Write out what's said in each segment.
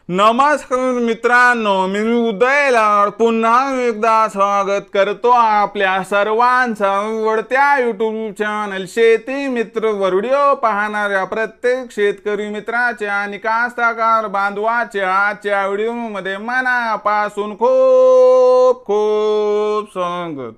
नमस्कार मित्रांनो, मी उदय लाड पुन्हा एकदा स्वागत करतो आपल्या सर्वांचा आवडत्या YouTube चॅनल शेती मित्र वर व्हिडिओ पाहणाऱ्या प्रत्येक शेतकरी मित्राच्या आणि कास्तकार बांधवाच्या आजच्या व्हिडिओमध्ये मनापासून खूप खूप स्वागत।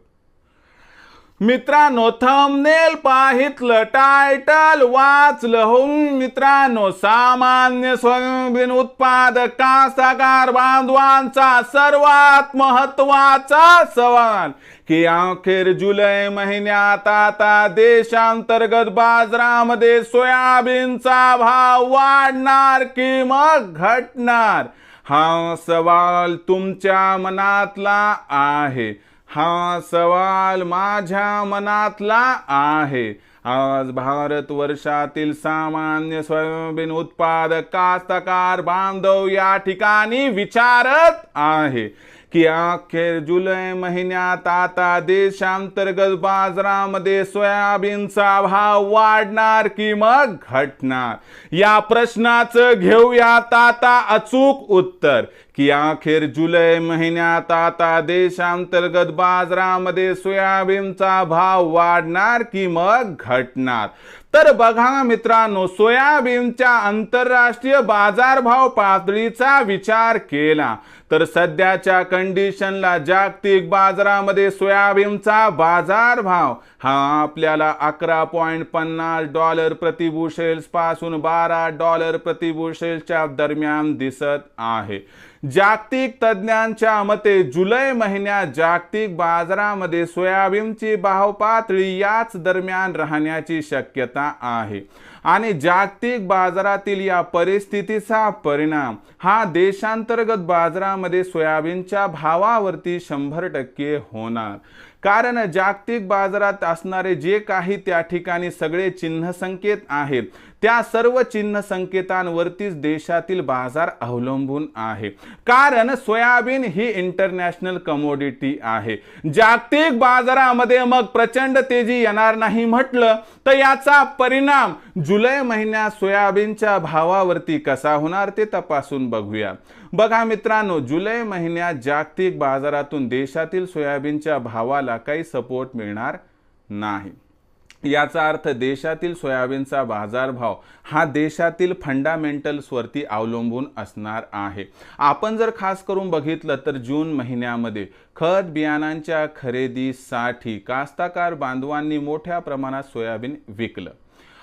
मित्रांनो, थंबनेल पाहितलं, टायटल वाचलं हो मित्रांनो, सामान्य सोयाबीन उत्पादक कास्तकार बांधवांचा सर्वात महत्त्वाचा सवाल की अखेर जुलै महिन्यात आता देशांतर्गत बाजारामध्ये सोयाबीनचा भाव वाढणार की मग घटणार? हा सवाल तुमच्या मनातला आहे, हा सवाल माझ्या मनातला आहे। आज भारत वर्षातील सामान्य सोयाबीन उत्पादक कास्तकार बांधव या ठिकाणी विचारत आहे की अखेर जुलै महिन्यात आता देशांतर्गत बाजारामध्ये सोयाबीनचा भाव वाढणार की मग घटणार? या प्रश्नाचं घेऊयात आता अचूक उत्तर की अखेर जुलै महिन्यात आता देशांतर्गत बाजारामध्ये सोयाबीनचा भाव वाढणार की मग घटणार? तर बघा मित्रांनो, सोयाबीनच्या आंतरराष्ट्रीय बाजारभाव पातळीचा विचार केला तर सध्याच्या कंडिशनला जागतिक बाजारामध्ये सोयाबीनचा बाजारभाव हा आपल्याला $11.50 प्रति बुशेल्स पासून $12 प्रति बुशेल्सच्या दरम्यान दिसत आहे। जागतिक तज्ञांच्या मते जुलै महिन्यात जागतिक बाजारामध्ये सोयाबीनची भाव पातळी याच दरम्यान राहण्याची शक्यता आहे आणि जागतिक बाजारातील या परिस्थितीचा परिणाम हा देशांतर्गत बाजारामध्ये सोयाबीनच्या भावावरती 100% होणार। कारण जागतिक बाजारात असणारे जे काही त्या ठिकाणी सगळे चिन्ह संकेत आहेत त्या सर्व चिन्ह संकेतांवरतीच देशातील बाजार अवलंबून आहे। कारण सोयाबीन ही इंटरनॅशनल कमोडिटी आहे। जागतिक बाजारामध्ये मग प्रचंड तेजी येणार नाही म्हटलं तर याचा परिणाम जुलै महिन्यात सोयाबीनच्या भावावरती कसा होणार ते तपासून बघूया। बघा मित्रांनो, जुलै महिन्यात जागतिक बाजारातून देशातील सोयाबीनच्या भावाला काही सपोर्ट मिळणार नाही। याचा अर्थ देशातील सोयाबीनचा बाजारभाव हा देशातील फंडामेंटल्स वरती अवलंबून असणार आहे। आपण जर खास करून बघितलं तर जून महिन्यामध्ये खत बियाणांच्या खरेदीसाठी कास्तकार बांधवांनी मोठ्या प्रमाणात सोयाबीन विकलं।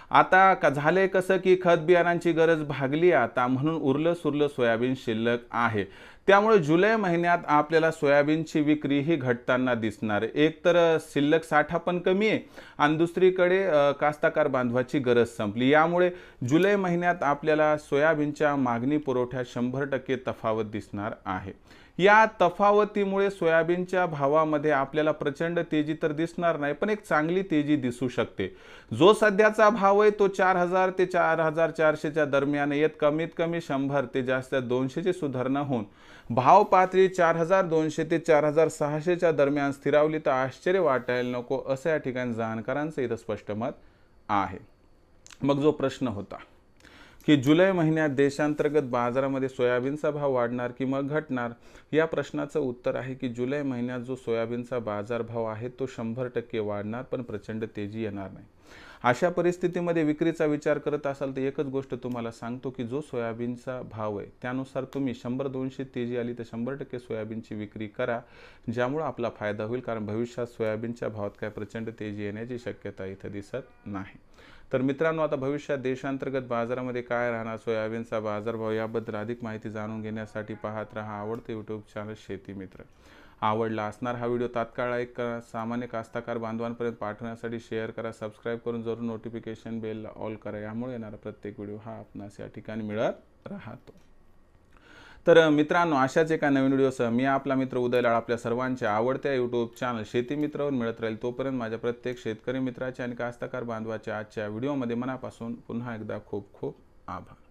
आता झाले कसं की खत बियाणांची गरज भागली आता, म्हणून उरलं सुरलं सोयाबीन शिल्लक आहे। त्यामुळे जुलै महिन्यात आपल्याला सोयाबीनची विक्री ही घटताना दिसणार। एक तर शिल्लक साठा पण कमी आहे आणि दुसरीकडे कास्तकार बांधवाची गरज संपली। यामुळे जुलै महिन्यात आपल्याला सोयाबीनच्या मागणी पुरवठ्यात 100% तफावत दिसणार आहे। या तफावतीमुळे सोयाबीनच्या भावामध्ये आपल्याला प्रचंड तेजी तर दिसणार नाही, पण एक चांगली तेजी दिसू शकते। जो सध्याचा भाव आहे तो 4000 ते 4400 दरम्यान येत कमीत कमी 100 ते जास्त 200 ची सुधारणा होऊन भाव पातळी 4200 ते 4600 दरम्यान स्थिरावली तर आश्चर्य वाटायला नको, असं या ठिकाणी जाणकारांचं इथं स्पष्ट मत आहे। मग जो प्रश्न होता की जुलै महिन्यात देशांतर्गत बाजारामध्ये सोयाबीनचा भाव वाढणार की मग घटणार, या प्रश्नाचं उत्तर आहे की जुलै महिन्यात जो सोयाबीनचा बाजारभाव आहे तो 100% वाढणार, पण प्रचंड तेजी येणार नाही। अशा परिस्थितीमध्ये विक्रीचा विचार करत असाल तर एकच गोष्ट तुम्हाला सांगतो की जो सोयाबीनचा भाव आहे त्यानुसार तुम्ही 100-200 तेजी आली तर 100% सोयाबीनची विक्री करा, ज्यामुळे आपला फायदा होईल। कारण भविष्यात सोयाबीनच्या भावात काय प्रचंड तेजी येण्याची शक्यता इथं दिसत नाही। तर मित्रांनो, आता भविष्यात देशांतर्गत बाजारामध्ये काय राहणार, सोयाबीनचा बाजारभाव याबद्दल अधिक माहिती जाणून घेण्यासाठी पाहत रहा आवडते YouTube चॅनल शेती मित्र। आवडला असणार हा व्हिडिओ तात्काळ लाईक करा, सामान्य कास्तकार बांधवांपर्यंत पाठवण्यासाठी शेअर करा, सबस्क्राईब करून जरूर नोटिफिकेशन बेलला ऑल करा, यामुळे येणारा प्रत्येक व्हिडिओ हा आपणास या ठिकाणी मिळत राहतो। तर मित्रांनो, अशाच एका नवीन व्हिडिओसह मी आपला मित्र उदय लाड आपल्या सर्वांच्या आवडत्या YouTube चॅनल शेती मित्रावर मिळत राहील। तोपर्यंत माझ्या प्रत्येक शेतकरी मित्राच्या आणि कास्तकार बांधवाच्या आजच्या व्हिडिओमध्ये मनापासून पुन्हा एकदा खूप खूप आभार।